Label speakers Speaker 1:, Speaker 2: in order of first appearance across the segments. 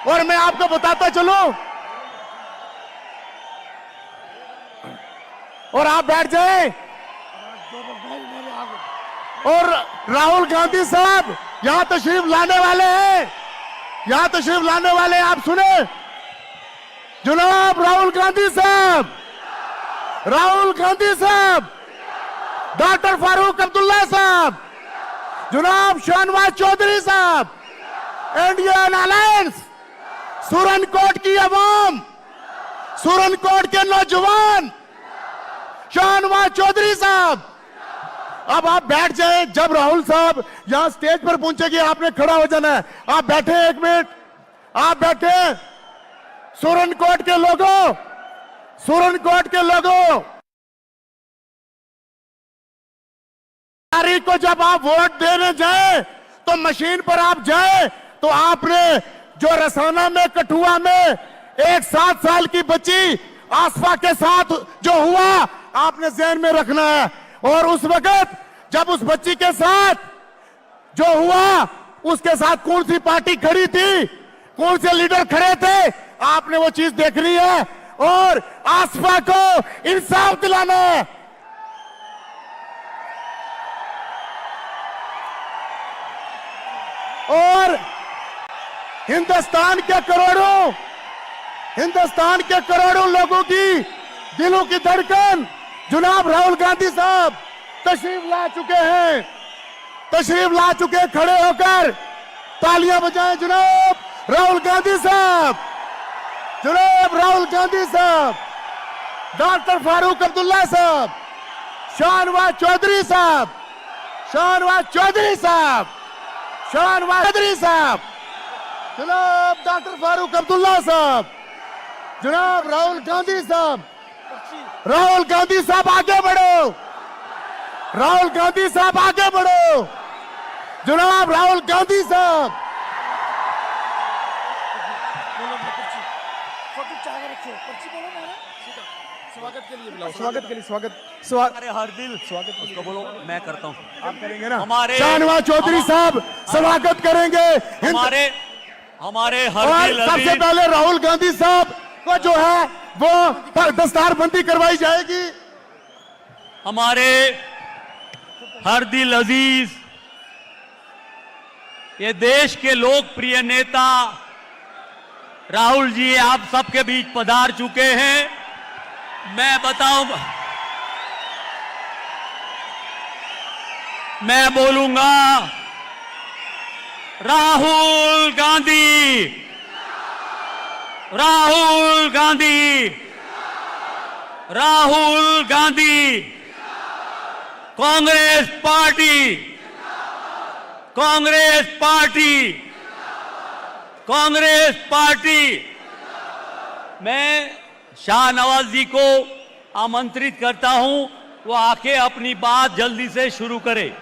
Speaker 1: और मैं आपको बताता चलूं, और आप बैठ जाएं। और राहुल गांधी साहब यहां तशरीफ लाने वाले हैं, यहां तशरीफ लाने वाले हैं। आप सुने, जनाब राहुल गांधी साहब, राहुल गांधी साहब, डॉक्टर फारूक अब्दुल्ला साहब, जनाब शाहनवाज चौधरी साहब, इंडियन अलायंस, सुरनकोट की अवाम, सुरनकोट के नौजवान, शाहनवाज चौधरी साहब। अब आप बैठ जाएं। जब राहुल साहब यहां स्टेज पर पहुंचेंगे आपने खड़ा हो जाना है। आप बैठे एक मिनट, आप बैठे। सुरनकोट के लोगों, सुरनकोट के लोगों, तारीख को जब आप वोट देने जाए तो मशीन पर आप जाए तो आपने जो रसाना में, कठुआ में एक 7 साल की बच्ची आसफा के साथ जो हुआ आपने ज़हन में रखना है। और उस वक्त जब उस बच्ची के साथ जो हुआ, उसके साथ कौन सी पार्टी खड़ी थी, कौन से लीडर खड़े थे, आपने वो चीज देखनी है और आसफा को इंसाफ दिलाना है। और हिंदुस्तान के करोड़ों लोगों की दिलों की धड़कन जनाब राहुल गांधी साहब तशरीफ ला चुके हैं, तशरीफ ला चुके। खड़े होकर तालियां बजाएं जनाब राहुल गांधी साहब, जनाब राहुल गांधी साहब, डॉक्टर फारूक अब्दुल्ला साहब, शाहनवाज चौधरी साहब, शाहनवाज चौधरी साहब, शाहनवाज चौधरी साहब, जनाब डॉक्टर फारूक अब्दुल्ला साहब, जनाब राहुल गांधी साहब। राहुल गांधी साहब आगे बढ़ो, राहुल गांधी साहब आगे बढ़ो, जनाब राहुल गांधी साहब। स्वागत के लिए बुलाओ, स्वागत के लिए, स्वागत।
Speaker 2: अरे हर दिल स्वागत उसको बोलो, मैं करता हूँ।
Speaker 1: आप करेंगे ना?
Speaker 2: हमारे
Speaker 1: शाहनवाज चौधरी साहब स्वागत करेंगे।
Speaker 2: हमारे हर दिल।
Speaker 1: सबसे पहले राहुल गांधी साहब को जो है वो दस्तारबंदी करवाई जाएगी।
Speaker 2: हमारे हर दिल अजीज, ये देश के लोकप्रिय नेता राहुल जी आप सबके बीच पधार चुके हैं। मैं बताऊंगा, मैं बोलूंगा Rahul Gandhi, Rahul Gandhi, Rahul Gandhi, Congress party, Congress party, Congress party. मैं शाहनवाज जी को आमंत्रित करता हूं, वो आके अपनी बात जल्दी से शुरू करे।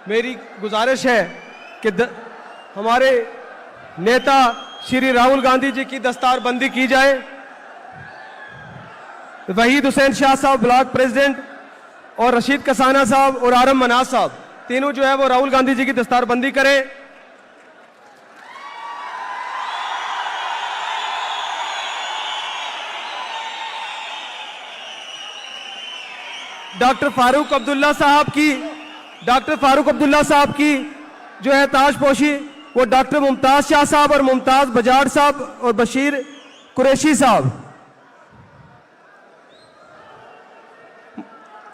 Speaker 3: मेरी गुजारिश है कि हमारे नेता श्री राहुल गांधी जी की दस्तारबंदी की जाए। वहीद हुसैन शाह साहब ब्लॉक प्रेसिडेंट और रशीद कसाना साहब और आरम मनाज साहब तीनों जो है वो राहुल गांधी जी की दस्तारबंदी करें। डॉक्टर फारूक अब्दुल्ला साहब की जो है ताजपोशी वो डॉक्टर मुमताज शाह साहब और मुमताज बजाड़ साहब और बशीर कुरैशी साहब।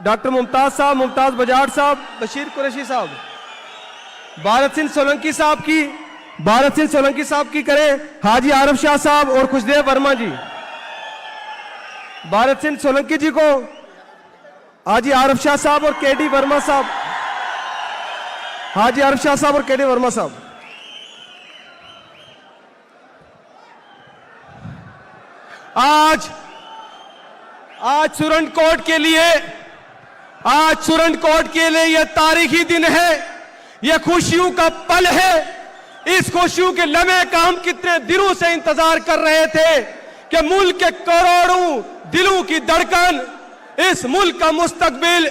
Speaker 3: डॉक्टर मुमताज साहब, मुमताज बजाड़ साहब, बशीर कुरैशी साहब। भारत सिंह सोलंकी साहब की करें हाजी आरफ शाह साहब और खुशदेव वर्मा जी। भारत सिंह सोलंकी जी को हाजी आरफ शाह साहब और केडी वर्मा साहब, हाजी आरफ शाह साहब और केडी वर्मा साहब। आज सुरनकोट के लिए यह तारीखी दिन है, यह खुशियों का पल है। इस खुशियों के लम्हे का हम कितने दिनों से इंतजार कर रहे थे कि मुल्क के करोड़ों दिलों की धड़कन, इस मुल्क का मुस्तकबिल,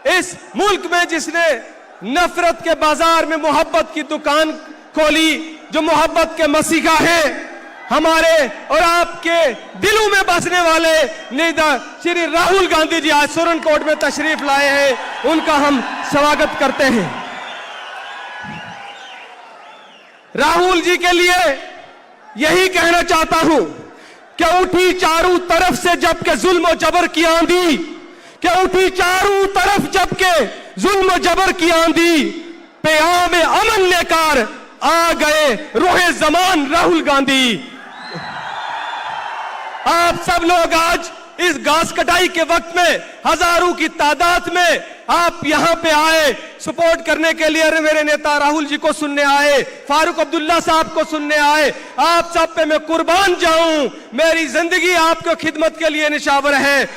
Speaker 3: इस मुल्क में जिसने नफरत के बाजार में मोहब्बत की दुकान खोली, जो मोहब्बत के मसीहा हैं, हमारे और आपके दिलों में बसने वाले नेता श्री राहुल गांधी जी आज सुरनकोट में तशरीफ लाए हैं, उनका हम स्वागत करते हैं। राहुल जी के लिए यही कहना चाहता हूं कि उठी चारों तरफ से जबकि जुल्म और जबर की आंधी, कि उठी चारों तरफ जबकि जुल्म और जबर की आंधी, प्याम अमन लेकर आ गए रोहे जमान राहुल गांधी। आप सब लोग आज इस घास कटाई के वक्त में हजारों की तादाद में आप यहां पे आए, सपोर्ट करने के लिए। अरे मेरे नेता राहुल जी को सुनने आए, फारूक अब्दुल्ला साहब को सुनने आए। आप सब पे मैं कुर्बान जाऊं, मेरी जिंदगी आपको खिदमत के लिए निशावर है।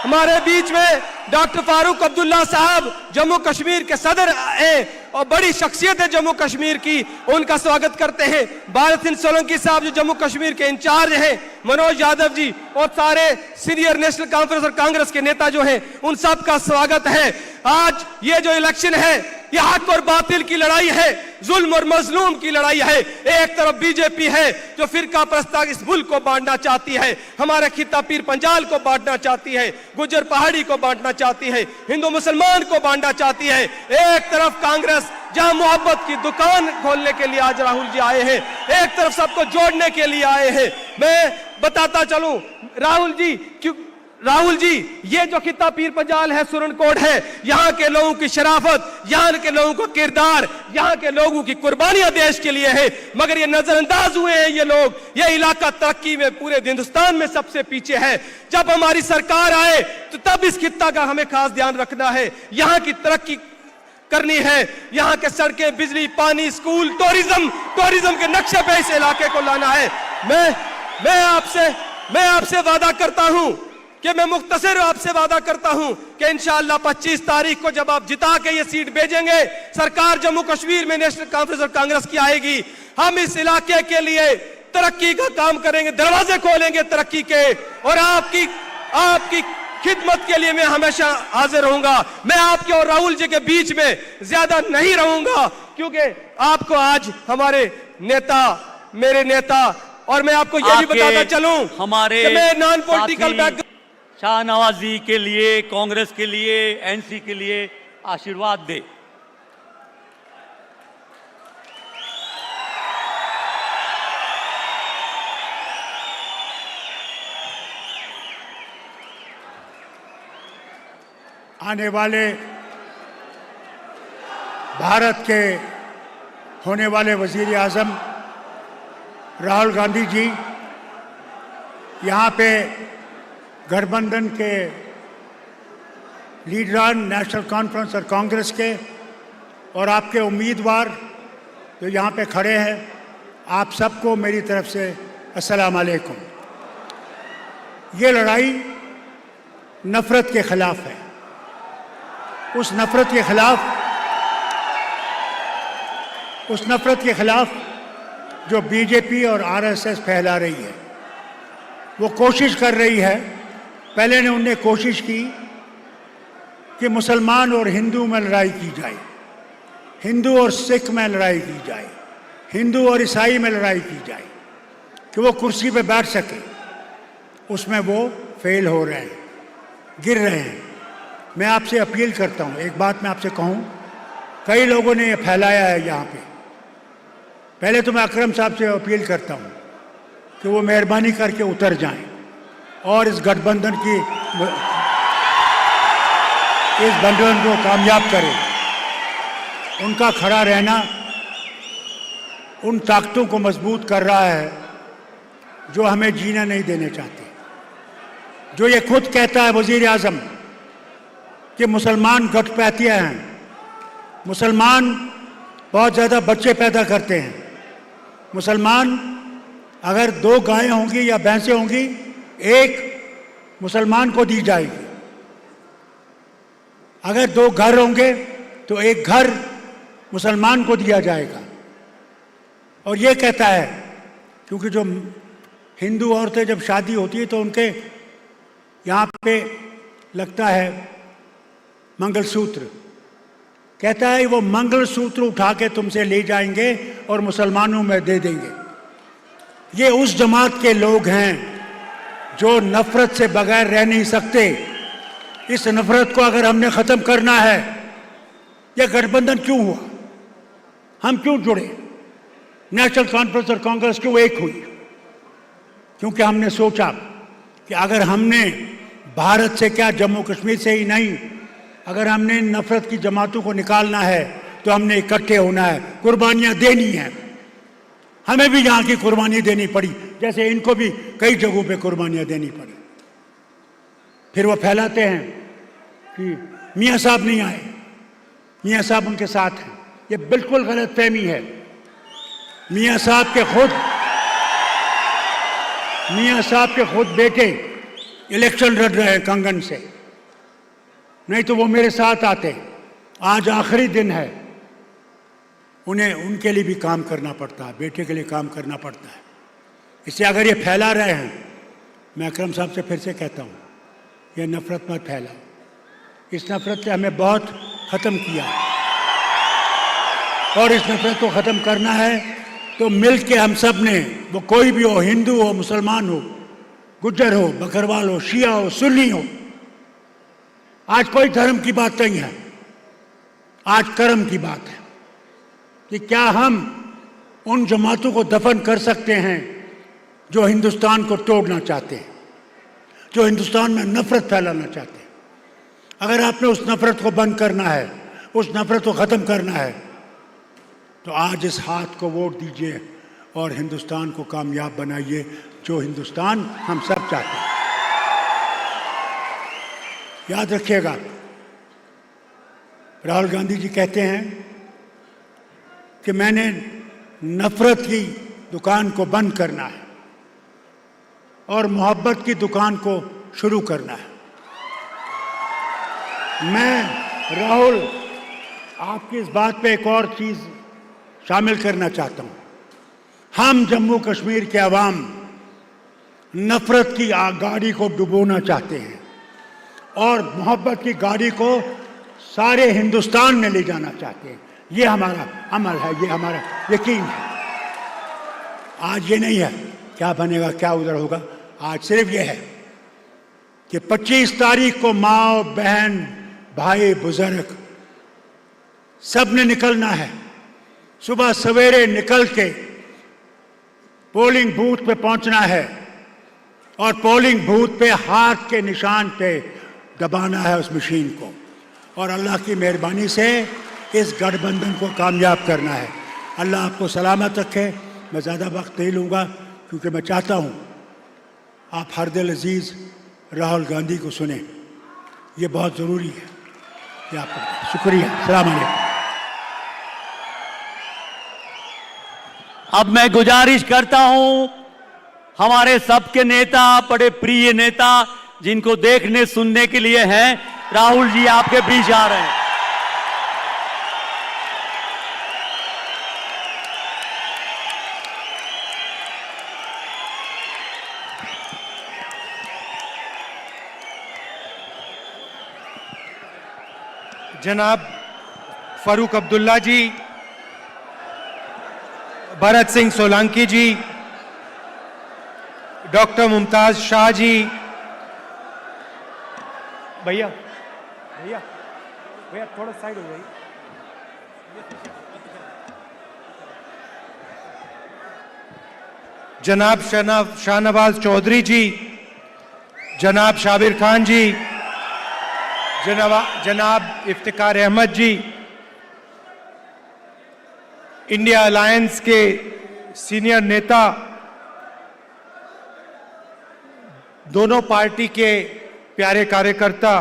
Speaker 3: हमारे बीच में डॉक्टर फारूक अब्दुल्ला साहब जम्मू कश्मीर के सदर हैं और बड़ी शख्सियत है जम्मू कश्मीर की, उनका स्वागत करते हैं। भारत सिंह सोलंकी साहब जो जम्मू कश्मीर के इंचार्ज हैं, मनोज यादव जी और सारे सीनियर नेशनल कॉन्फ्रेंस और कांग्रेस के नेता जो हैं, उन सब का स्वागत है। आज ये जो इलेक्शन है, ये हक और बातिल की लड़ाई है, जुल्म और मजलूम की लड़ाई है। एक तरफ बीजेपी है जो फिरका परस्ता इस मुल्क को बांटना चाहती है, हमारे खिता पीर पंजाल को बांटना चाहती है, गुज्जर पहाड़ी को बांटना चाहती है, हिंदू मुसलमान को बांटना चाहती है। एक तरफ कांग्रेस जहां मोहब्बत की दुकान खोलने के लिए आज राहुल जी आए हैं, एक तरफ सबको जोड़ने के लिए आए हैं। मैं बताता चलूं, राहुल जी ये जो खिता पीर पंजाल है, सुरनकोट है, यहाँ के लोगों की शराफत, यहाँ के लोगों का किरदार, यहाँ के लोगों की कुर्बानियां देश के लिए है, मगर ये नजरअंदाज हुए हैं ये लोग। ये इलाका तरक्की में पूरे हिंदुस्तान में सबसे पीछे है। जब हमारी सरकार आए तो तब इस खिता का हमें खास ध्यान रखना है, यहाँ की तरक्की करनी है, यहाँ के सड़कें, बिजली, पानी, स्कूल, टूरिज्म के नक्शे पे इस इलाके को लाना है। मैं आपसे वादा करता हूं कि मैं मुख्तसर आपसे वादा करता हूं कि इंशाअल्लाह 25 तारीख को जब आप जिता के ये सीट भेजेंगे, सरकार जम्मू कश्मीर में नेशनल कॉन्फ्रेंस और कांग्रेस की आएगी, हम इस इलाके के लिए तरक्की का काम करेंगे, दरवाजे खोलेंगे तरक्की के, और आपकी खिदमत के लिए मैं हमेशा हाजिर रहूंगा। मैं आपके और राहुल जी के बीच में ज्यादा नहीं रहूंगा, क्योंकि आपको आज हमारे नेता, मेरे नेता, और मैं आपको ये भी बताता चलूं
Speaker 2: हमारे
Speaker 3: कि मैं नॉन पॉलिटिकल बैकग्राउंड
Speaker 2: शाहनवाजी के लिए, कांग्रेस के लिए, एनसी के लिए आशीर्वाद दे।
Speaker 4: आने वाले भारत के होने वाले वजीर आज़म राहुल गांधी जी यहाँ पे गठबंधन के लीडरान नेशनल कॉन्फ्रेंस और कांग्रेस के और आपके उम्मीदवार जो यहाँ पे खड़े हैं, आप सबको मेरी तरफ से अस्सलाम वालेकुम। ये लड़ाई नफ़रत के ख़िलाफ़ है। उस नफ़रत के ख़िलाफ़ जो बीजेपी और आरएसएस फैला रही है, वो कोशिश कर रही है। पहले ने उनने कोशिश की कि मुसलमान और हिंदू में लड़ाई की जाए, हिंदू और सिख में लड़ाई की जाए, हिंदू और ईसाई में लड़ाई की जाए कि वो कुर्सी पे बैठ सके। उसमें वो फेल हो रहे हैं, गिर रहे हैं। मैं आपसे अपील करता हूँ, एक बात मैं आपसे कहूँ, कई लोगों ने ये फैलाया है यहाँ पे। पहले तो मैं अकरम साहब से अपील करता हूँ कि वो मेहरबानी करके उतर जाएं और इस गठबंधन को कामयाब करें। उनका खड़ा रहना उन ताकतों को मजबूत कर रहा है जो हमें जीना नहीं देने चाहते। जो ये खुद कहता है वजीर आज़म कि मुसलमान घटपैतिया हैं, मुसलमान बहुत ज़्यादा बच्चे पैदा करते हैं, मुसलमान अगर 2 गायें होंगी या भैंसें होंगी, एक मुसलमान को दी जाएगी। अगर 2 घर होंगे तो एक घर मुसलमान को दिया जाएगा। और ये कहता है क्योंकि जो हिंदू औरतें जब शादी होती है तो उनके यहाँ पे लगता है मंगलसूत्र। कहता है वो मंगलसूत्र उठा के तुमसे ले जाएंगे और मुसलमानों में दे देंगे। ये उस जमात के लोग हैं जो नफरत से बगैर रह नहीं सकते। इस नफरत को अगर हमने ख़त्म करना है, यह गठबंधन क्यों हुआ, हम क्यों जुड़े, नेशनल कॉन्फ्रेंस और कांग्रेस क्यों एक हुई? क्योंकि हमने सोचा कि अगर हमने भारत से क्या, जम्मू कश्मीर से ही नहीं, अगर हमने नफरत की जमातों को निकालना है तो हमने इकट्ठे होना है, कुर्बानियां देनी है। हमें भी यहाँ की कुर्बानी देनी पड़ी, जैसे इनको भी कई जगहों पे कुर्बानियां देनी पड़ी। फिर वो फैलाते हैं कि मियाँ साहब नहीं आए, मियाँ साहब उनके साथ हैं। ये बिल्कुल गलत फहमी है। मियाँ साहब के खुद बेटे इलेक्शन लड़ रहे हैं कंगन से, नहीं तो वो मेरे साथ आते। आज आखिरी दिन है, उन्हें उनके लिए भी काम करना पड़ता है, बेटे के लिए काम करना पड़ता है। इससे अगर ये फैला रहे हैं, मैं अकरम साहब से फिर से कहता हूँ, ये नफरत मत फैलाओ। इस नफरत से हमें बहुत ख़त्म किया है और इस नफरत को ख़त्म करना है तो मिल के हम सब ने, वो कोई भी हो, हिंदू हो, मुसलमान हो, गुज्जर हो, बकरवाल हो, शिया हो, सुन्नी हो, आज कोई धर्म की बात नहीं है, आज कर्म की बात है कि क्या हम उन जमातों को दफन कर सकते हैं जो हिंदुस्तान को तोड़ना चाहते हैं, जो हिंदुस्तान में नफरत फैलाना चाहते हैं। अगर आपने उस नफरत को बंद करना है, उस नफरत को ख़त्म करना है, तो आज इस हाथ को वोट दीजिए और हिंदुस्तान को कामयाब बनाइए, जो हिंदुस्तान हम सब चाहते हैं। याद रखिएगा, राहुल गांधी जी कहते हैं कि मैंने नफरत की दुकान को बंद करना है और मोहब्बत की दुकान को शुरू करना है। मैं राहुल आपकी इस बात पे एक और चीज़ शामिल करना चाहता हूँ। हम जम्मू कश्मीर के अवाम नफरत की गाड़ी को डुबोना चाहते हैं और मोहब्बत की गाड़ी को सारे हिंदुस्तान में ले जाना चाहते हैं। ये हमारा अमल है, ये हमारा यकीन है। आज ये नहीं है क्या बनेगा, क्या उधर होगा, आज सिर्फ ये है कि 25 तारीख को माँ बहन भाई बुजुर्ग सब ने निकलना है। सुबह सवेरे निकल के पोलिंग बूथ पे पहुंचना है और पोलिंग बूथ पे हाथ के निशान पे दबाना है उस मशीन को, और अल्लाह की मेहरबानी से इस गठबंधन को कामयाब करना है। अल्लाह आपको सलामत रखे। मैं ज़्यादा वक्त नहीं लूँगा क्योंकि मैं चाहता हूँ आप हर दिल अजीज़ राहुल गांधी को सुने, ये बहुत ज़रूरी है। ये आपका शुक्रिया। अस्सलाम वालेकुम।
Speaker 2: अब मैं गुजारिश करता हूं, हमारे सबके नेता, बड़े प्रिय नेता जिनको देखने सुनने के लिए हैं, राहुल जी आपके बीच आ रहे हैं।
Speaker 3: जनाब फारूक अब्दुल्ला जी, भरत सिंह सोलंकी जी, डॉक्टर मुमताज शाह जी, भैया भैया भैया थोड़ा साइड हो जाइए, जनाब शाहनवाज चौधरी जी, जनाब शाबिर खान जी, जनाब इफ्तिकार अहमद जी, इंडिया अलायंस के सीनियर नेता, दोनों पार्टी के प्यारे कार्यकर्ता,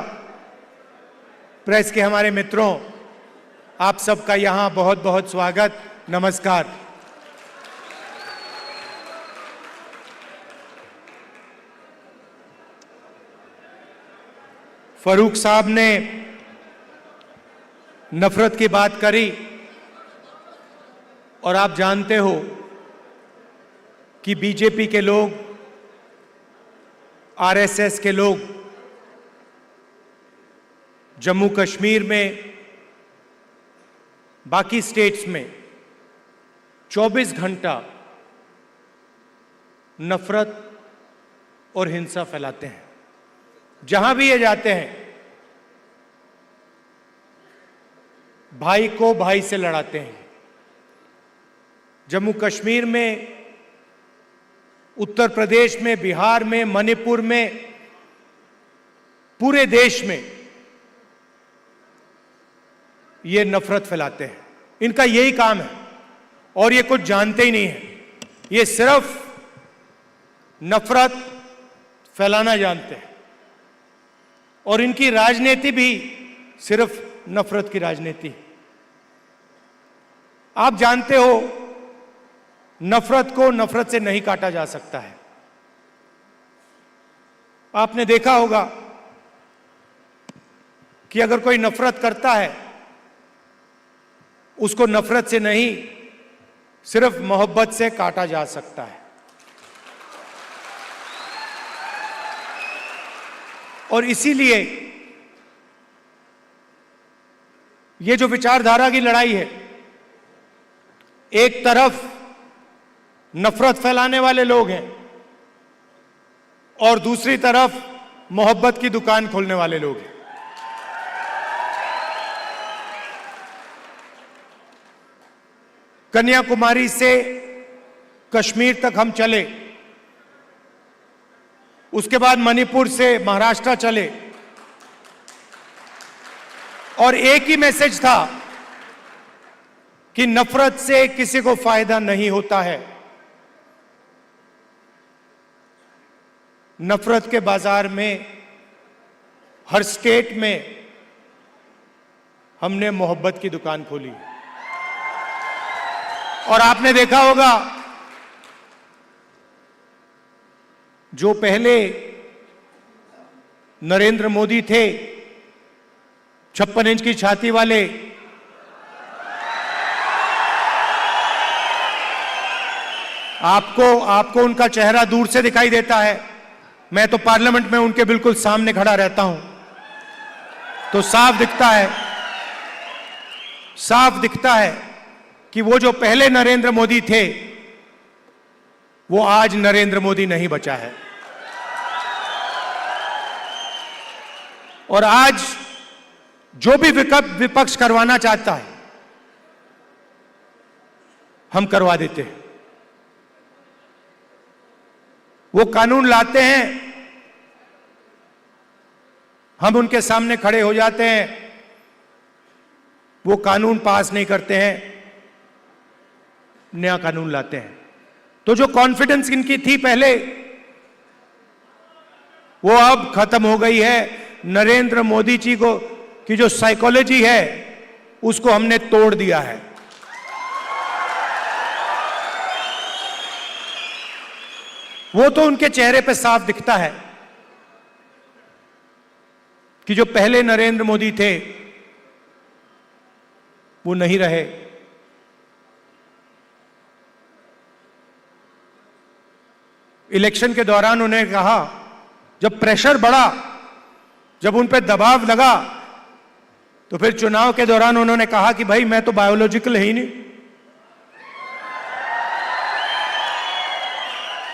Speaker 3: प्रेस के हमारे मित्रों, आप सबका यहाँ बहुत बहुत स्वागत, नमस्कार। फारूक साहब ने नफरत की बात करी और आप जानते हो कि बीजेपी के लोग, आरएसएस के लोग जम्मू कश्मीर में, बाकी स्टेट्स में 24 घंटा नफरत और हिंसा फैलाते हैं। जहां भी ये जाते हैं भाई को भाई से लड़ाते हैं। जम्मू कश्मीर में, उत्तर प्रदेश में, बिहार में, मणिपुर में, पूरे देश में ये नफरत फैलाते हैं। इनका यही काम है और ये कुछ जानते ही नहीं है। ये सिर्फ नफरत फैलाना जानते हैं और इनकी राजनीति भी सिर्फ नफरत की राजनीति है। आप जानते हो नफरत को नफरत से नहीं काटा जा सकता है। आपने देखा होगा कि अगर कोई नफरत करता है उसको नफरत से नहीं, सिर्फ मोहब्बत से काटा जा सकता है। और इसीलिए ये जो विचारधारा की लड़ाई है, एक तरफ नफरत फैलाने वाले लोग हैं और दूसरी तरफ मोहब्बत की दुकान खोलने वाले लोग हैं। कन्याकुमारी से कश्मीर तक हम चले, उसके बाद मणिपुर से महाराष्ट्र चले और एक ही मैसेज था कि नफरत से किसी को फायदा नहीं होता है। नफरत के बाजार में हर स्टेट में हमने मोहब्बत की दुकान खोली और आपने देखा होगा जो पहले नरेंद्र मोदी थे 56 इंच की छाती वाले, आपको उनका चेहरा दूर से दिखाई देता है। मैं तो पार्लियामेंट में उनके बिल्कुल सामने खड़ा रहता हूं तो साफ दिखता है कि वो जो पहले नरेंद्र मोदी थे वो आज नरेंद्र मोदी नहीं बचा है। और आज जो भी विपक्ष करवाना चाहता है हम करवा देते हैं। वो कानून लाते हैं, हम उनके सामने खड़े हो जाते हैं, वो कानून पास नहीं करते हैं, नया कानून लाते हैं। तो जो कॉन्फिडेंस इनकी थी पहले वो अब खत्म हो गई है। नरेंद्र मोदी जी को की जो साइकोलॉजी है उसको हमने तोड़ दिया है। वो तो उनके चेहरे पे साफ दिखता है कि जो पहले नरेंद्र मोदी थे वो नहीं रहे। इलेक्शन के दौरान उन्हें कहा, जब प्रेशर बढ़ा, जब उन पे दबाव लगा, तो फिर चुनाव के दौरान उन्होंने कहा कि भाई मैं तो बायोलॉजिकल ही नहीं,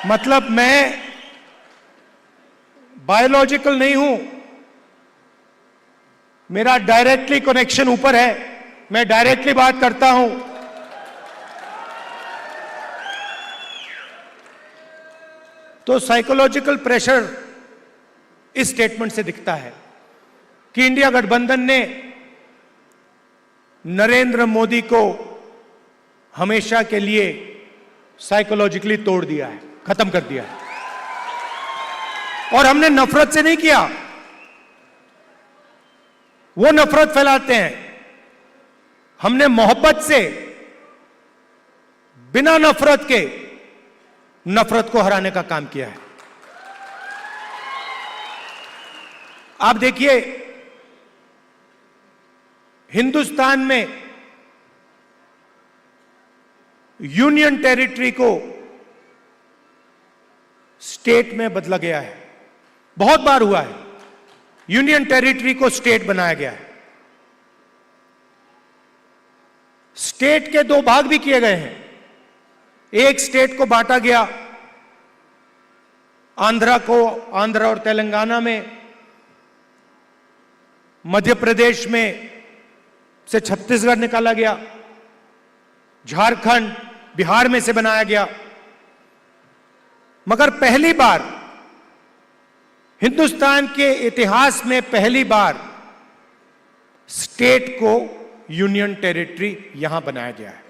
Speaker 3: मतलब मैं बायोलॉजिकल नहीं हूं, मेरा डायरेक्टली कनेक्शन ऊपर है, मैं डायरेक्टली बात करता हूं। तो साइकोलॉजिकल प्रेशर इस स्टेटमेंट से दिखता है कि इंडिया गठबंधन ने नरेंद्र मोदी को हमेशा के लिए साइकोलॉजिकली तोड़ दिया है, खत्म कर दिया है। और हमने नफरत से नहीं किया, वो नफरत फैलाते हैं, हमने मोहब्बत से, बिना नफरत के नफरत को हराने का काम किया है। आप देखिए हिंदुस्तान में यूनियन टेरिटरी को
Speaker 4: स्टेट में बदला गया है। बहुत बार हुआ है, यूनियन टेरिटरी को स्टेट बनाया गया है। स्टेट के दो भाग भी किए गए हैं। एक स्टेट को बांटा गया, आंध्रा और तेलंगाना में, मध्य प्रदेश में से छत्तीसगढ़ निकाला गया, झारखंड बिहार में से बनाया गया। मगर पहली बार हिंदुस्तान के इतिहास में पहली बार स्टेट को यूनियन टेरिटरी यहां बनाया गया है।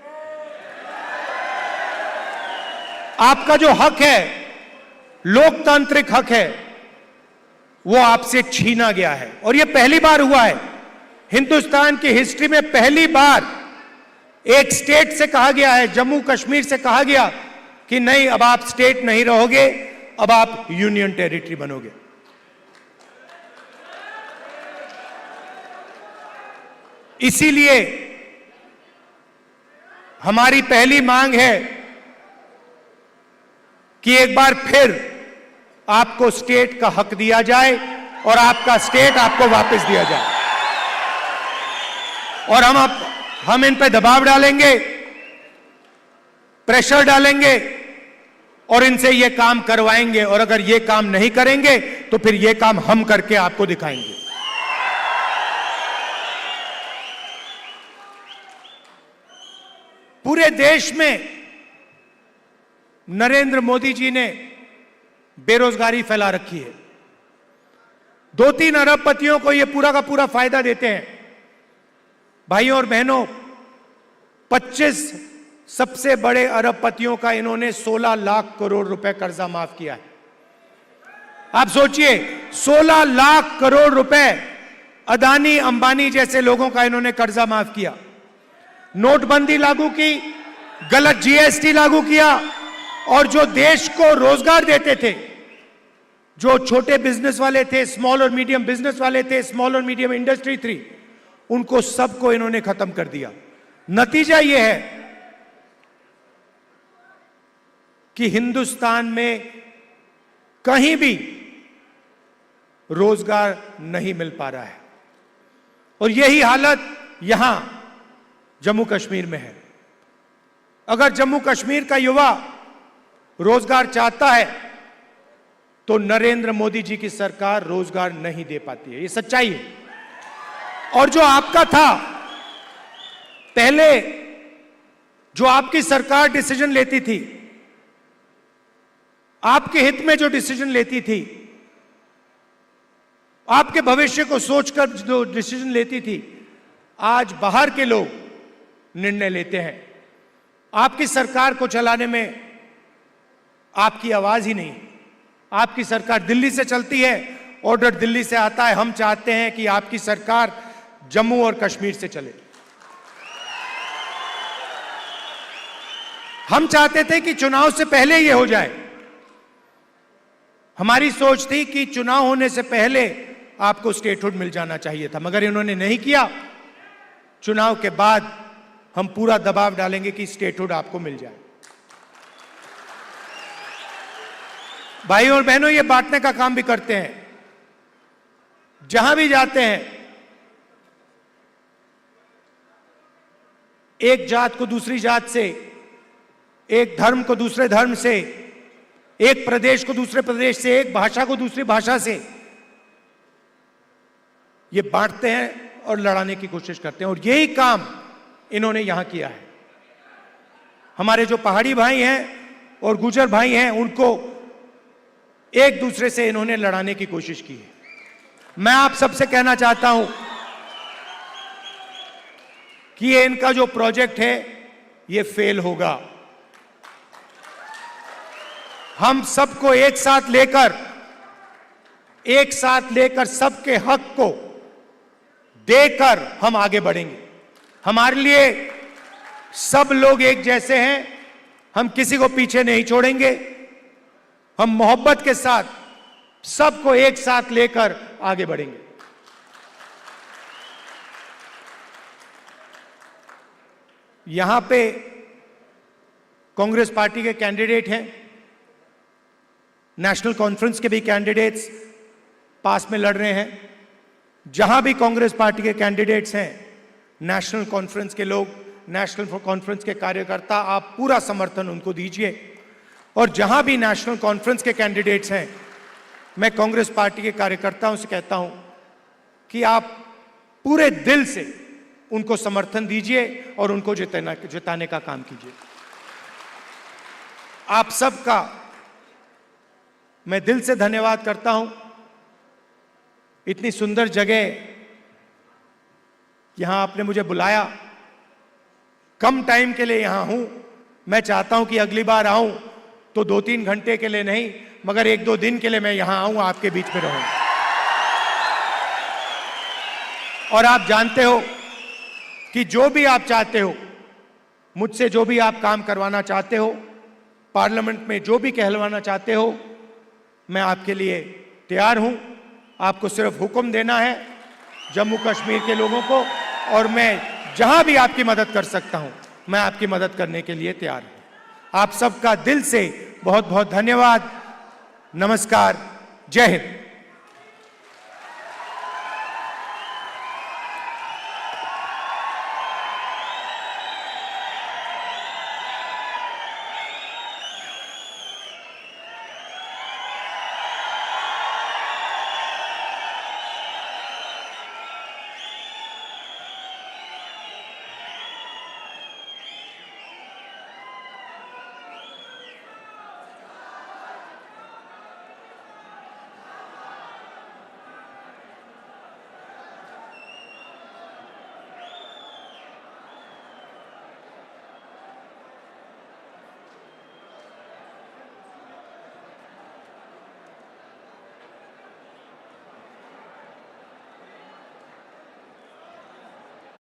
Speaker 4: आपका जो हक है, लोकतांत्रिक हक है, वो आपसे छीना गया है। और यह पहली बार हुआ है हिंदुस्तान की हिस्ट्री में, पहली बार एक स्टेट से कहा गया है, जम्मू कश्मीर से कहा गया कि नहीं, अब आप स्टेट नहीं रहोगे, अब आप यूनियन टेरिटरी बनोगे। इसीलिए हमारी पहली मांग है कि एक बार फिर आपको स्टेट का हक दिया जाए और आपका स्टेट आपको वापस दिया जाए। और हम इन पे दबाव डालेंगे, प्रेशर डालेंगे और इनसे ये काम करवाएंगे। और अगर ये काम नहीं करेंगे तो फिर ये काम हम करके आपको दिखाएंगे। पूरे देश में नरेंद्र मोदी जी ने बेरोजगारी फैला रखी है। 2-3 अरबपतियों को यह पूरा का पूरा फायदा देते हैं। भाइयों और बहनों, 25 सबसे बड़े अरबपतियों का इन्होंने 16 लाख करोड़ रुपए कर्जा माफ किया है। आप सोचिए, 16 लाख करोड़ रुपए अदानी अंबानी जैसे लोगों का इन्होंने कर्जा माफ किया। नोटबंदी लागू की, गलत जीएसटी लागू किया, और जो देश को रोजगार देते थे, जो छोटे बिजनेस वाले थे, स्मॉल और मीडियम बिजनेस वाले थे, स्मॉल और मीडियम इंडस्ट्री थी, उनको सबको इन्होंने खत्म कर दिया। नतीजा यह है कि हिंदुस्तान में कहीं भी रोजगार नहीं मिल पा रहा है। और यही हालत यहां जम्मू कश्मीर में है। अगर जम्मू कश्मीर का युवा रोजगार चाहता है तो नरेंद्र मोदी जी की सरकार रोजगार नहीं दे पाती है, ये सच्चाई है। और जो आपका था पहले, जो आपकी सरकार डिसीजन लेती थी, आपके हित में जो डिसीजन लेती थी, आपके भविष्य को सोचकर जो डिसीजन लेती थी, आज बाहर के लोग निर्णय लेते हैं। आपकी सरकार को चलाने में आपकी आवाज ही नहीं। आपकी सरकार दिल्ली से चलती है, ऑर्डर दिल्ली से आता है। हम चाहते हैं कि आपकी सरकार जम्मू और कश्मीर से चले। हम चाहते थे कि चुनाव से पहले यह हो जाए। हमारी सोच थी कि चुनाव होने से पहले आपको स्टेटहुड मिल जाना चाहिए था, मगर इन्होंने नहीं किया। चुनाव के बाद हम पूरा दबाव डालेंगे कि स्टेटहुड आपको मिल जाए। भाइयों और बहनों, ये बांटने का काम भी करते हैं। जहां भी जाते हैं, एक जात को दूसरी जात से, एक धर्म को दूसरे धर्म से, एक प्रदेश को दूसरे प्रदेश से, एक भाषा को दूसरी भाषा से, ये बांटते हैं और लड़ाने की कोशिश करते हैं। और यही काम इन्होंने यहां किया है। हमारे जो पहाड़ी भाई हैं और गुर्जर भाई हैं, उनको एक दूसरे से इन्होंने लड़ाने की कोशिश की है। मैं आप सबसे कहना चाहता हूं कि ये इनका जो प्रोजेक्ट है, ये फेल होगा। हम सबको एक साथ लेकर सबके हक को देकर हम आगे बढ़ेंगे। हमारे लिए सब लोग एक जैसे हैं, हम किसी को पीछे नहीं छोड़ेंगे। हम मोहब्बत के साथ सबको एक साथ लेकर आगे बढ़ेंगे। यहां पे कांग्रेस पार्टी के कैंडिडेट हैं नेशनल कॉन्फ्रेंस के भी कैंडिडेट्स पास में लड़ रहे हैं। जहां भी कांग्रेस पार्टी के कैंडिडेट्स हैं, नेशनल कॉन्फ्रेंस के लोग, नेशनल कॉन्फ्रेंस के कार्यकर्ता, आप पूरा समर्थन उनको दीजिए। और जहां भी नेशनल कॉन्फ्रेंस के कैंडिडेट्स हैं, मैं कांग्रेस पार्टी के कार्यकर्ताओं से कहता हूं कि आप पूरे दिल से उनको समर्थन दीजिए और उनको जिताने का काम कीजिए। आप सबका मैं दिल से धन्यवाद करता हूं। इतनी सुंदर जगह यहां आपने मुझे बुलाया, कम टाइम के लिए यहां हूं। मैं चाहता हूं कि अगली बार आऊं तो 2-3 घंटे के लिए नहीं, मगर 1-2 दिन के लिए मैं यहां आऊं, आपके बीच में रहूं। और आप जानते हो कि जो भी आप चाहते हो, मुझसे जो भी आप काम करवाना चाहते हो, पार्लियामेंट में जो भी कहलवाना चाहते हो, मैं आपके लिए तैयार हूं। आपको सिर्फ हुक्म देना है जम्मू कश्मीर के लोगों को, और मैं जहां भी आपकी मदद कर सकता हूं, मैं आपकी मदद करने के लिए तैयार हूं। आप सबका दिल से बहुत बहुत धन्यवाद। नमस्कार। जय हिंद।